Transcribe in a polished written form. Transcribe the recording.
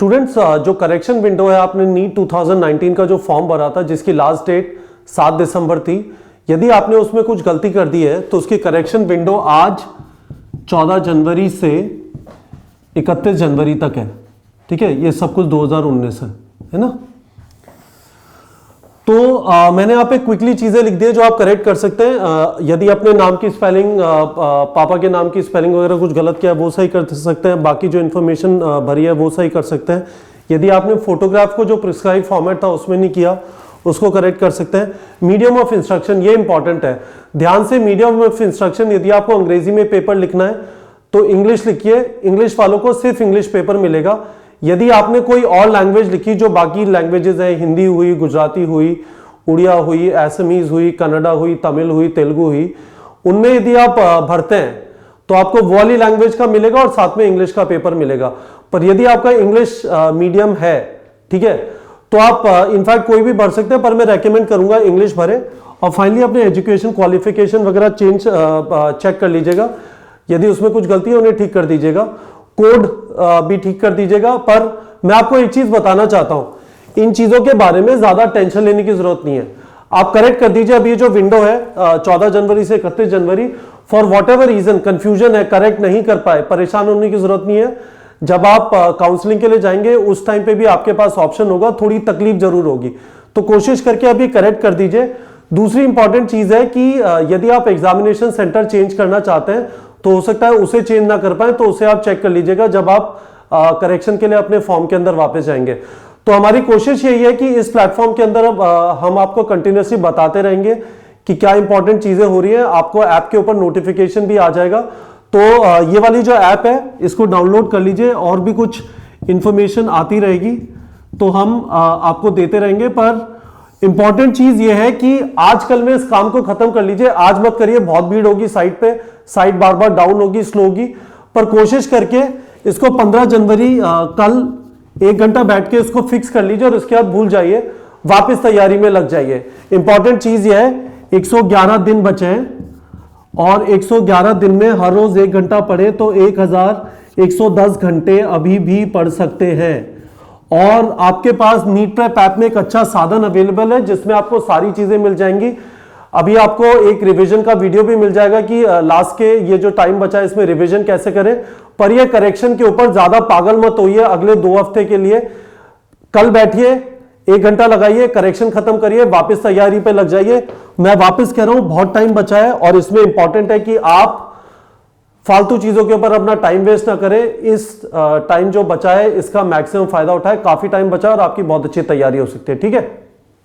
Students जो correction window है, आपने नीट 2019 का जो फॉर्म भरा था जिसकी लास्ट डेट 7 दिसंबर थी, यदि आपने उसमें कुछ गलती कर दी है तो उसकी करेक्शन विंडो आज 14 जनवरी से 31 जनवरी तक है। ठीक है, ये सब कुछ 2019 है ना। तो मैंने यहाँ पे क्विकली चीजें लिख दी है जो आप करेक्ट कर सकते हैं। यदि अपने नाम की स्पेलिंग, पापा के नाम की स्पेलिंग वगैरह कुछ गलत किया वो सही कर सकते हैं, बाकी जो इन्फॉर्मेशन भरी है वो सही कर सकते हैं। यदि आपने फोटोग्राफ को जो प्रिस्क्राइब फॉर्मेट था उसमें नहीं किया उसको करेक्ट कर सकते हैं। मीडियम ऑफ इंस्ट्रक्शन, ये इंपॉर्टेंट है, ध्यान से। मीडियम ऑफ इंस्ट्रक्शन, यदि आपको अंग्रेजी में पेपर लिखना है तो इंग्लिश लिखिए, इंग्लिश वालों को सिर्फ इंग्लिश पेपर मिलेगा। यदि आपने कोई और लैंग्वेज लिखी जो बाकी लैंग्वेजेस है, हिंदी हुई, गुजराती हुई, उड़िया हुई, असमीज हुई, कन्नड़ा हुई, तमिल हुई, तेलुगु हुई, उनमें यदि आप भरते हैं तो आपको वो वाली लैंग्वेज का मिलेगा और साथ में इंग्लिश का पेपर मिलेगा। पर यदि आपका इंग्लिश मीडियम है, ठीक है, तो आप इनफैक्ट कोई भी भर सकते हैं, पर मैं रेकमेंड करूंगा इंग्लिश भरें। और फाइनली अपने एजुकेशन क्वालिफिकेशन वगैरह चेक कर लीजिएगा, यदि उसमें कुछ गलती है उन्हें ठीक कर दीजिएगा, कोड भी ठीक कर दीजिएगा। पर मैं आपको एक चीज बताना चाहता हूं, इन चीजों के बारे में ज्यादा टेंशन लेने की जरूरत नहीं है। आप करेक्ट कर दीजिए। अब ये जो विंडो है 14 जनवरी से 31 जनवरी, for whatever reason confusion है, करेक्ट नहीं कर पाए, परेशान होने की जरूरत नहीं है। जब आप काउंसलिंग के लिए जाएंगे उस टाइम पे भी आपके पास ऑप्शन होगा, थोड़ी तकलीफ जरूर होगी, तो कोशिश करके अभी करेक्ट कर दीजिए। दूसरी इंपॉर्टेंट चीज है कि यदि आप एग्जामिनेशन सेंटर चेंज करना चाहते हैं तो हो सकता है उसे चेंज ना कर पाए, तो उसे आप चेक कर लीजिएगा जब आप करेक्शन के लिए अपने फॉर्म के अंदर वापस जाएंगे। तो हमारी कोशिश यही है कि इस प्लेटफॉर्म के अंदर अब हम आपको कंटिन्यूसली बताते रहेंगे कि क्या इंपॉर्टेंट चीजें हो रही है। आपको ऐप के ऊपर नोटिफिकेशन भी आ जाएगा। तो ये वाली जो ऐप है इसको डाउनलोड कर लीजिए, और भी कुछ इंफॉर्मेशन आती रहेगी तो हम आपको देते रहेंगे। पर इंपॉर्टेंट चीज ये है कि आजकल में इस काम को खत्म कर लीजिए, आज मत करिए, बहुत भीड़ होगी साइट पे, साइट बार बार डाउन होगी, स्लो होगी। पर कोशिश करके इसको 15 जनवरी कल 1 घंटा बैठ के इसको फिक्स कर लीजिए और उसके बाद भूल जाइए, वापस तैयारी में लग जाइए। इंपॉर्टेंट चीज यह है 111 दिन बचे हैं और 111 दिन में हर रोज 1 घंटा पढ़े तो 1110 घंटे अभी भी पढ़ सकते हैं। और आपके पास नीट प्रेप ऐप में एक अच्छा साधन अवेलेबल है जिसमें आपको सारी चीजें मिल जाएंगी। अभी आपको एक रिवीजन का वीडियो भी मिल जाएगा कि लास्ट के ये जो टाइम बचा है इसमें रिवीजन कैसे करें। पर ये करेक्शन के ऊपर ज्यादा पागल मत होइए अगले 2 हफ्ते के लिए। कल बैठिए, 1 घंटा लगाइए, करेक्शन खत्म करिए, वापस तैयारी पे लग जाइए। मैं वापस कह रहा हूं बहुत टाइम बचा है और इसमें इंपॉर्टेंट है कि आप फालतू चीजों के ऊपर अपना टाइम वेस्ट ना करें। इस टाइम जो बचा है इसका मैक्सिमम फायदा उठाए। काफी टाइम बचा है और आपकी बहुत अच्छी तैयारी हो सकती है। ठीक है।